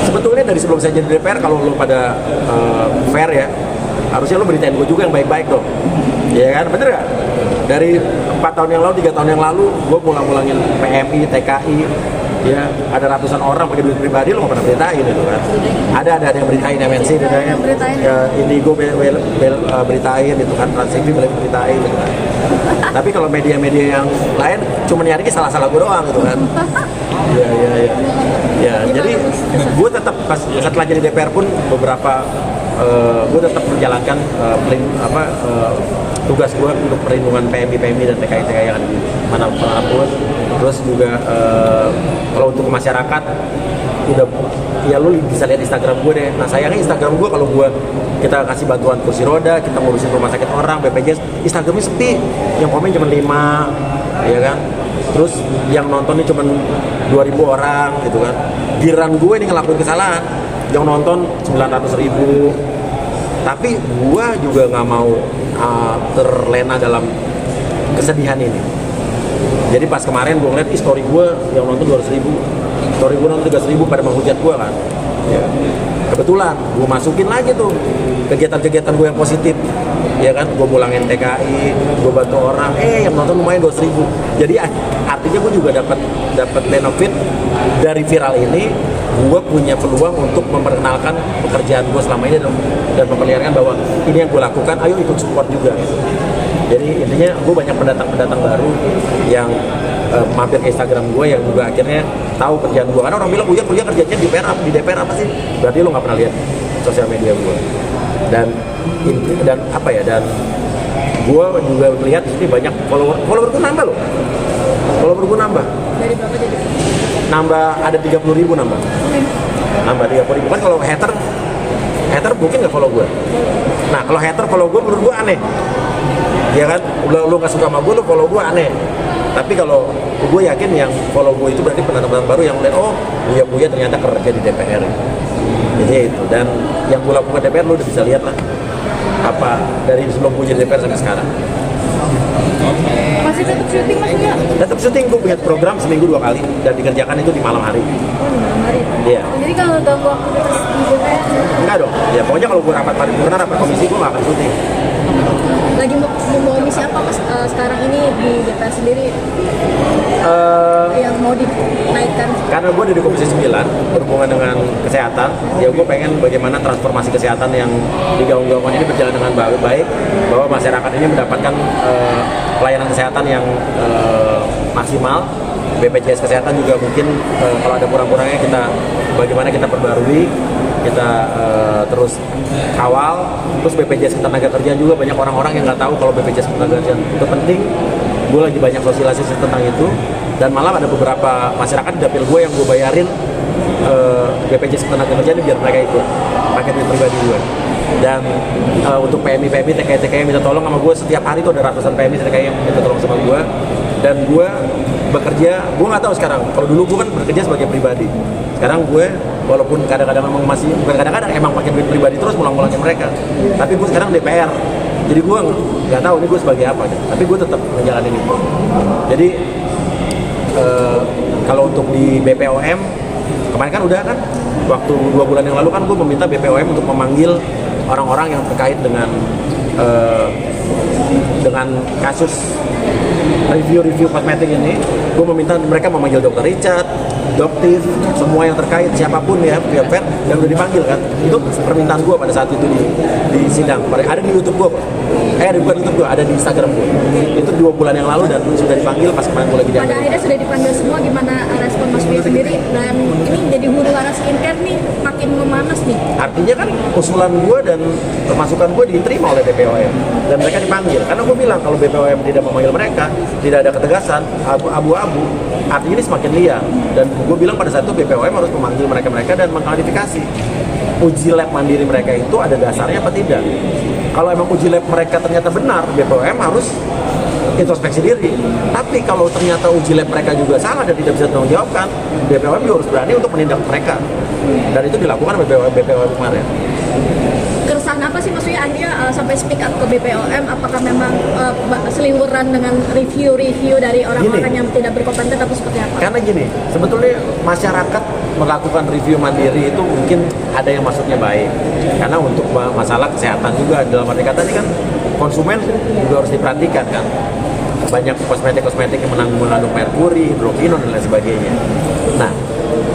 Sebetulnya dari sebelum saya jadi DPR, kalau lo pada fair ya, harusnya lo beritain gue juga yang baik-baik dong. Iya kan, bener gak? Dari 4 tahun yang lalu, 3 tahun yang lalu, gue mulang-mulangin PMI, TKI, ya ada ratusan orang pakai duit pribadi, lo gak pernah beritain gitu kan. Ada yang beritain, MNC beritain, Indigo beritain gitu kan, TransTV beritain gitu kan. Tapi kalau media-media yang lain cuma nyari salah-salah gue doang gitu kan. Iya. Ya, jadi gue tetap setelah jadi DPR pun beberapa gue tetap menjalankan tugas gue untuk perlindungan PMI dan TKI yang ada di manapun. Terus juga kalau untuk masyarakat udah ya lu bisa lihat Instagram gue deh. Nah sayangnya Instagram gue kalau kita kasih bantuan kursi roda, kita ngurusin rumah sakit orang, BPJS, Instagramnya sepi, yang komen cuma 5, ya kan. Terus yang nontonnya cuma 2.000 orang gitu kan. Giran gue ini ngelakuin kesalahan, yang nonton 900.000. Tapi gue juga nggak mau terlena dalam kesedihan ini. Jadi pas kemarin gue ngeliat story gue yang nonton 200.000, story gue nonton 300.000 pada menghujat gue kan. Ya. Kebetulan gue masukin lagi tuh kegiatan-kegiatan gue yang positif, ya kan, gue mulangin TKI, gue bantu orang, yang nonton lumayan 200.000. Jadi artinya gue juga dapat benefit dari viral ini. Gue punya peluang untuk memperkenalkan pekerjaan gue selama ini dan memperlihatkan bahwa ini yang gue lakukan, ayo ikut support juga. Jadi intinya gue banyak pendatang baru yang mampir ke Instagram gue yang juga akhirnya tahu kerjaan gue. Karena orang bilang, Uya kerjanya di DPR apa sih? Berarti lo nggak pernah lihat sosial media gue. Dan apa ya? Dan gue juga melihat di sini banyak follower gue nambah loh. Follower gue nambah. Dari berapa jadi? Nambah ada 30.000 nambah. Nambah 30.000 kan. Kalau hater mungkin nggak follow gue. Nah kalau hater follow gue menurut gue aneh. Ya kan, lu nggak suka sama gue, lu follow gue aneh. Tapi kalau gue yakin yang follow gue itu berarti pendatang baru yang melihat, oh Buya ternyata kerja di DPR. Jadi itu, dan yang gue lakukan DPR lu udah bisa lihat lah apa dari sebelum gue jadi DPR sampai sekarang. Masih tetap syuting Mas Buya? Tetap syuting, gue punya program seminggu 2 kali dan dikerjakan itu di malam hari. Oh di malam hari? Iya. Jadi kalau ganggu aktivitas di DPR? Enggak dong, ya pokoknya kalau gue rapat paripurna, rapat komisi, gue nggak akan syuting. Lagi mau misi apa Mas sekarang ini di DPR sendiri? Yang mau dinaikkan? Karena gue dari Komisi 9 berhubungan dengan kesehatan, ya gue pengen bagaimana transformasi kesehatan yang digaung-gaungkan ini berjalan dengan baik, bahwa masyarakat ini mendapatkan pelayanan kesehatan yang maksimal. BPJS kesehatan juga mungkin kalau ada kurang-kurangnya bagaimana kita perbarui, kita terus kawal. Terus BPJS Ketenagakerjaan juga banyak orang-orang yang nggak tahu kalau BPJS Ketenagakerjaan itu penting. Gue lagi banyak sosialisasi tentang itu, dan malah ada beberapa masyarakat di dapil gue yang gue bayarin BPJS Ketenagakerjaan biar mereka ikut pakai duit pribadi gue. Dan untuk PMI, TKI minta tolong sama gue setiap hari itu ada ratusan PMI, TKI yang minta tolong sama gue. Dan gue bekerja, gue nggak tahu sekarang. Kalau dulu gue kan bekerja sebagai pribadi. Sekarang gue walaupun kadang-kadang memang masih, bukan kadang-kadang, emang pakai duit pribadi terus mulang-mulangin mereka. Tapi gue sekarang DPR. Jadi gue nggak tahu ini gue sebagai apa gitu. Tapi gue tetap menjalani itu. Jadi kalau untuk di BPOM kemarin kan udah kan, waktu 2 bulan yang lalu kan gue meminta BPOM untuk memanggil orang-orang yang terkait dengan kasus review kosmetik ini. Gue meminta mereka memanggil Dr. Richard, Doktif, semua yang terkait, siapapun ya, pihak fair, dan udah dipanggil kan. Itu permintaan gue pada saat itu di sidang. Ada di YouTube gue, bukan YouTube gue, ada di Instagram gue. Itu 2 bulan yang lalu dan sudah dipanggil pas kemarin gue lagi di Amerika. Pada akhirnya sudah dipanggil semua, gimana respon Mas Buya sendiri? Dan ini jadi huru hara skincare nih, makin memanas nih. Artinya kan usulan gue dan masukan gue diterima oleh BPOM dan mereka dipanggil. Karena gue bilang kalau BPOM tidak memanggil mereka, tidak ada ketegasan, abu-abu, artinya ini semakin liar. Dan gue bilang pada saat itu BPOM harus memanggil mereka dan mengklarifikasi uji lab mandiri mereka itu ada dasarnya apa tidak. Kalau emang uji lab mereka ternyata benar, BPOM harus introspeksi diri. Tapi kalau ternyata uji lab mereka juga salah dan tidak bisa ditanggungjawabkan, BPOM juga harus berani untuk menindak mereka. Dan itu dilakukan oleh BPOM kemarin. Keresahan apa sih maksudnya akhirnya sampai speak up ke BPOM? Apakah memang seliweran dengan review-review dari orang-orang yang tidak berkompeten atau seperti apa? Karena gini, sebetulnya masyarakat melakukan review mandiri itu mungkin ada yang maksudnya baik. Karena untuk masalah kesehatan juga, dalam arti kata ini kan konsumen juga harus diperhatikan kan. Banyak kosmetik-kosmetik yang mengandung merkuri, hidrokinon dan lain sebagainya. Nah,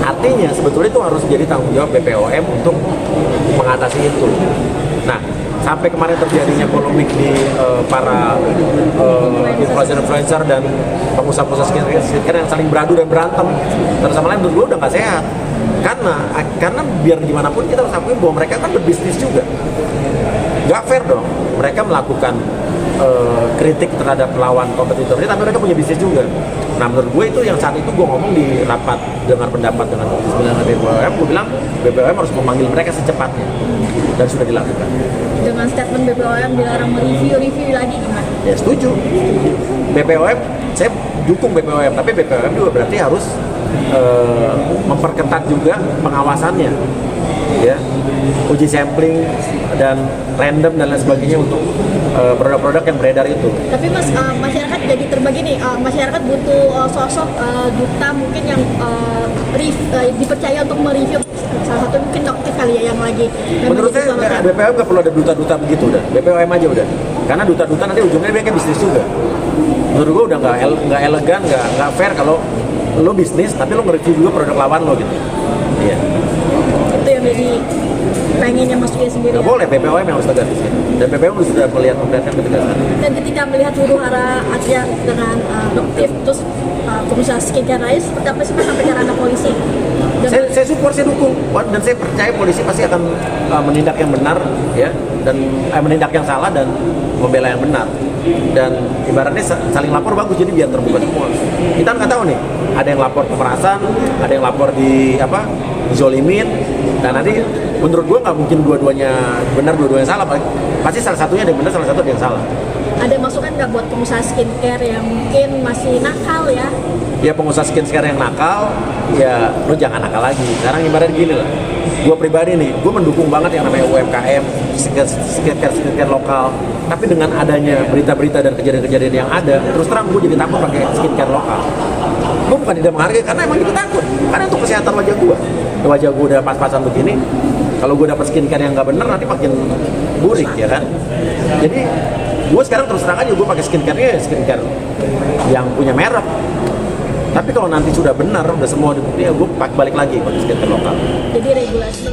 artinya sebetulnya itu harus jadi tanggung jawab BPOM untuk mengatasi itu. Nah, sampai kemarin terjadinya polemik di para influencer dan pengusaha-pengusaha skincare yang saling beradu dan berantem satu sama lain, menurut gue udah nggak sehat. Karena biar gimana pun kita harus akui bahwa mereka kan berbisnis juga. Nggak fair dong mereka melakukan kritik terhadap lawan kompetitornya, tapi mereka punya bisnis juga. Nah, menurut gue itu yang saat itu gue ngomong di rapat dengan pendapat dengan BPOM, gue bilang BPOM harus memanggil mereka secepatnya, dan sudah dilakukan. Dengan statement BPOM dilarang mereview lagi gimana? Ya setuju. BPOM, saya dukung BPOM, tapi BPOM juga berarti harus memperketat juga pengawasannya, ya, uji sampling dan random dan lain sebagainya untuk produk-produk yang beredar itu. Tapi Mas, masyarakat jadi terbagi nih, masyarakat butuh sosok duta mungkin yang dipercaya untuk mereview. Salah satu mungkin dokter kali ya yang lagi. Menurut saya BPOM nggak perlu ada duta-duta begitu, udah BPOM aja udah. Karena duta-duta nanti ujungnya mereka bisnis juga. Menurut gua udah nggak elegan, nggak fair kalau lo bisnis tapi lo nge-review juga produk lawan lo gitu. Iya. Itu yang jadi pengennya Mas Uya sendiri. Nggak boleh, BPOM yang harus tegas di sini. Dan BPOM sudah memperlihatkan ketegasan. Dan ketika melihat huru hara Asia dengan Doktif, terus pengusaha skincare lain, seperti apa sih Mas sampai ke ranah polisi? Saya support, saya dukung, dan saya percaya polisi pasti akan menindak yang benar, ya, dan menindak yang salah dan membela yang benar. Dan ibaratnya saling lapor bagus, jadi biar terbuka semua. Kita nggak tahu nih, ada yang lapor pemerasan, ada yang lapor zolimin, dan nanti menurut gua nggak mungkin dua-duanya benar, dua-duanya salah. Pasti salah satunya ada yang benar, salah satu ada yang salah. Ada masukan nggak buat pengusaha skincare yang mungkin masih nakal ya? Ya, pengusaha skincare yang nakal, ya lo jangan nakal lagi. Sekarang ibaratnya gini lah, gue pribadi nih, gue mendukung banget yang namanya UMKM, skincare lokal. Tapi dengan adanya berita-berita dan kejadian-kejadian yang ada, terus terang gue jadi takut pakai skincare lokal. Gue bukan tidak menghargai, karena emang itu takut. Karena untuk kesehatan wajah gue udah pas-pasan begini, kalau gue dapat skincare yang nggak bener nanti makin burik, ya kan. Jadi gue sekarang terus terang aja gue pakai skincare yang punya merek. Tapi kalau nanti sudah benar, udah semua dibukti, ya gue balik lagi pakai skincare lokal. Jadi regulasi